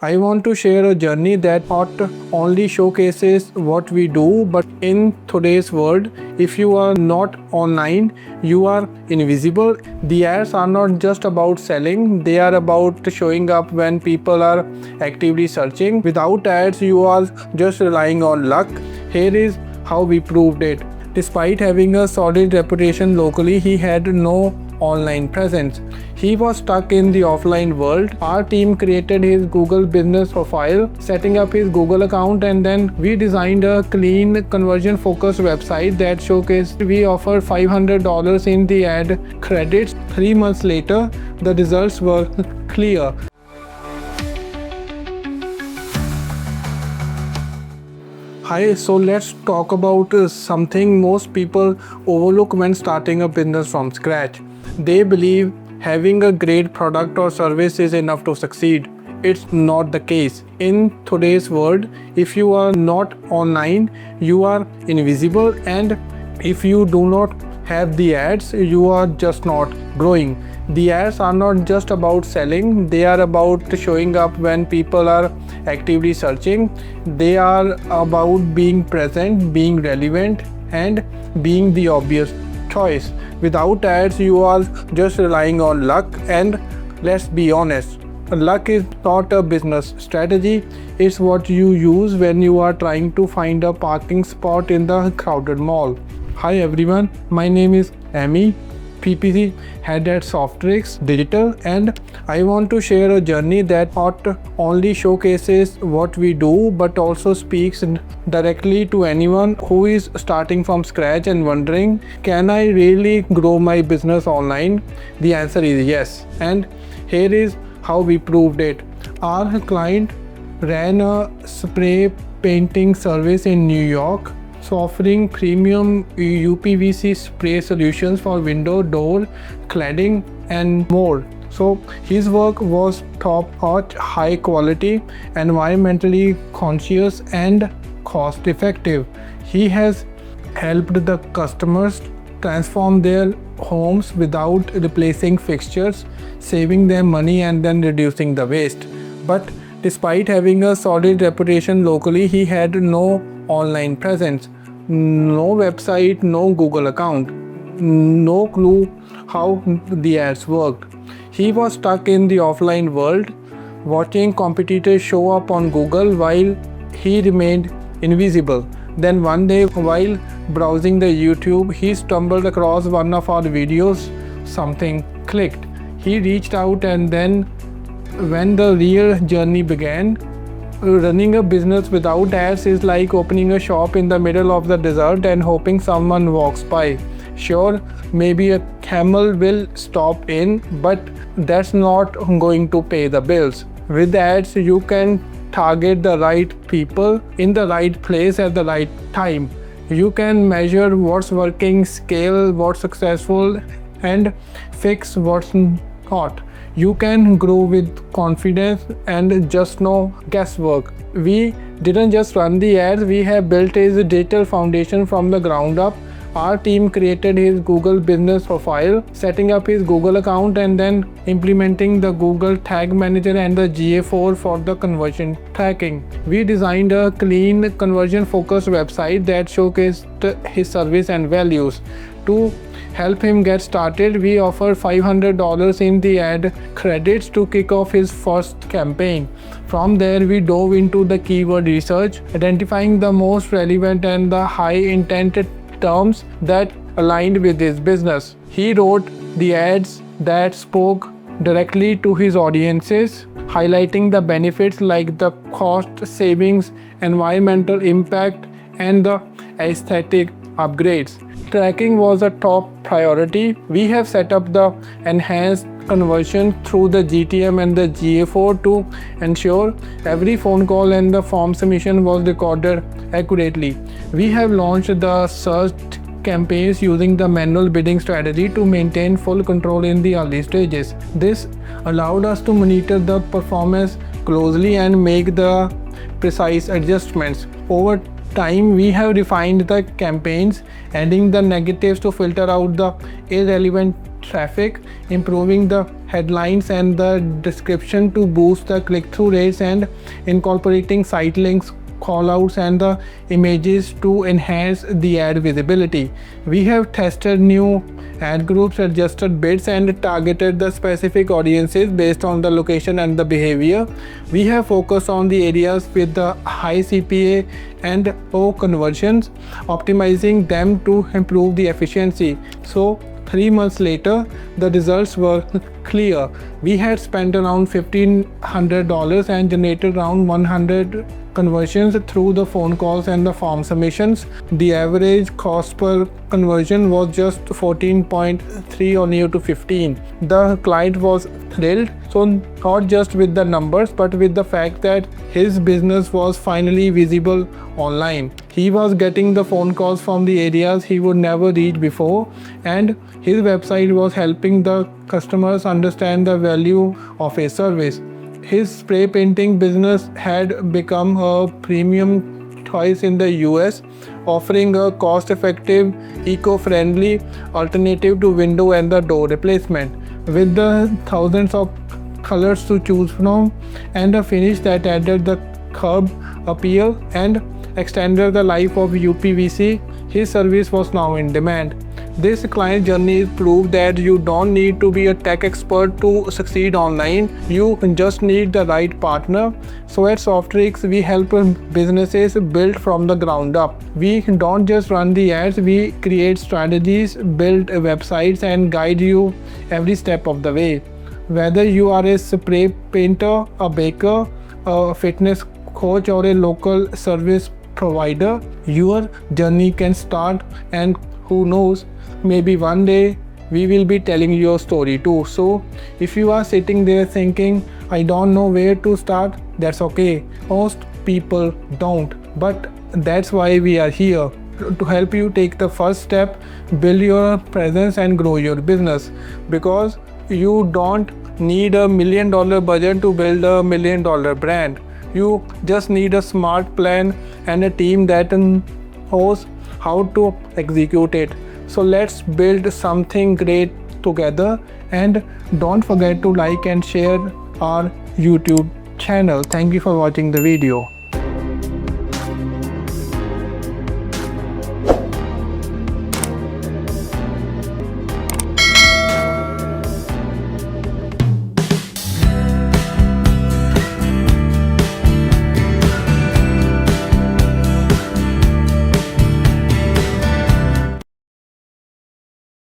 I want to share a journey that not only showcases what we do, but in today's world, if you are not online, you are invisible. The ads are not just about selling, they are about showing up when people are actively searching. Without ads, you are just relying on luck. Here is how we proved it. Despite having a solid reputation locally, he had no online presence. He was stuck in the offline world. Our team created his Google business profile, setting up his Google account, and then we designed a clean, conversion-focused website that showcased we offer $500 in the ad credits. 3 months later, the results were clear. Hi, so let's talk about something most people overlook when starting a business from scratch. They believe having a great product or service is enough to succeed. It's not the case. In today's world, if you are not online, you are invisible, and if you do not have the ads, you are just not growing. The ads are not just about selling, they are about showing up when people are actively searching. They are about being present, being relevant, and being the obvious choice. Without ads, you are just relying on luck, and let's be honest, luck is not a business strategy. It's what you use when you are trying to find a parking spot in the crowded mall. Hi everyone, my name is Amy, PPC head at Softix Digital, and I want to share a journey that not only showcases what we do but also speaks directly to anyone who is starting from scratch and wondering, can I really grow my business online? The answer is yes, and here is how we proved it. Our client ran a spray painting service in New York, offering premium UPVC spray solutions for window, door, cladding, and more. So his work was top-notch, high quality, environmentally conscious, and cost-effective. He has helped the customers transform their homes without replacing fixtures, saving them money and then reducing the waste. But despite having a solid reputation locally, he had no online presence. No website, no Google account, no clue how the ads worked. He was stuck in the offline world, watching competitors show up on Google while he remained invisible. Then one day, while browsing the YouTube, he stumbled across one of our videos. Something clicked. He reached out, and then when the real journey began, running a business without ads is like opening a shop in the middle of the desert and hoping someone walks by. Sure, maybe a camel will stop in, but that's not going to pay the bills. With ads, you can target the right people in the right place at the right time. You can measure what's working, scale what's successful, and fix what's not. You can grow with confidence and just no guesswork. We didn't just run the ads, we have built his digital foundation from the ground up. Our team created his Google business profile, setting up his Google account, and then implementing the Google Tag Manager and the GA4 for the conversion tracking. We designed a clean, conversion-focused website that showcased his service and values. To help him get started, we offer $500 in the ad credits to kick off his first campaign. From there, we dove into the keyword research, identifying the most relevant and the high-intent terms that aligned with his business. He wrote the ads that spoke directly to his audiences, highlighting the benefits like the cost savings, environmental impact, and the aesthetic upgrades. Tracking was a top priority. We have set up the enhanced conversion through the GTM and the GA4 to ensure every phone call and the form submission was recorded accurately. We have launched the search campaigns using the manual bidding strategy to maintain full control in the early stages. This allowed us to monitor the performance closely and make the precise adjustments. Over time, we have refined the campaigns, adding the negatives to filter out the irrelevant traffic, improving the headlines and the description to boost the click-through rates, and incorporating site links, callouts and the images to enhance the ad visibility. We have tested new ad groups, adjusted bids and targeted the specific audiences based on the location and the behavior. We have focused on the areas with the high CPA and low conversions, optimizing them to improve the efficiency. So 3 months later, the results were clear. We had spent around $1,500 and generated around 100 conversions through the phone calls and the form submissions. The average cost per conversion was just 14.3 or near to 15. The client was thrilled, so not just with the numbers but with the fact that his business was finally visible online. He was getting the phone calls from the areas he would never reach before, and his website was helping the customers understand the value of a service. His spray painting business had become a premium choice in the US, offering a cost-effective, eco-friendly alternative to window and the door replacement. With the thousands of colors to choose from and a finish that added the curb appeal and extended the life of UPVC, his service was now in demand. This client journey proved that you don't need to be a tech expert to succeed online. You just need the right partner. So at Softix, we help businesses build from the ground up. We don't just run the ads, we create strategies, build websites and guide you every step of the way. Whether you are a spray painter, a baker, a fitness coach or a local service provider, your journey can start, and who knows, maybe one day we will be telling your story too. So if you are sitting there thinking, I don't know where to start, that's okay. Most people don't, but that's why we are here, to help you take the first step, build your presence and grow your business. Because you don't need $1 million budget to build $1 million brand. You just need a smart plan and a team that knows how to execute it. So let's build something great together, and don't forget to like and share our YouTube channel. Thank you for watching the video.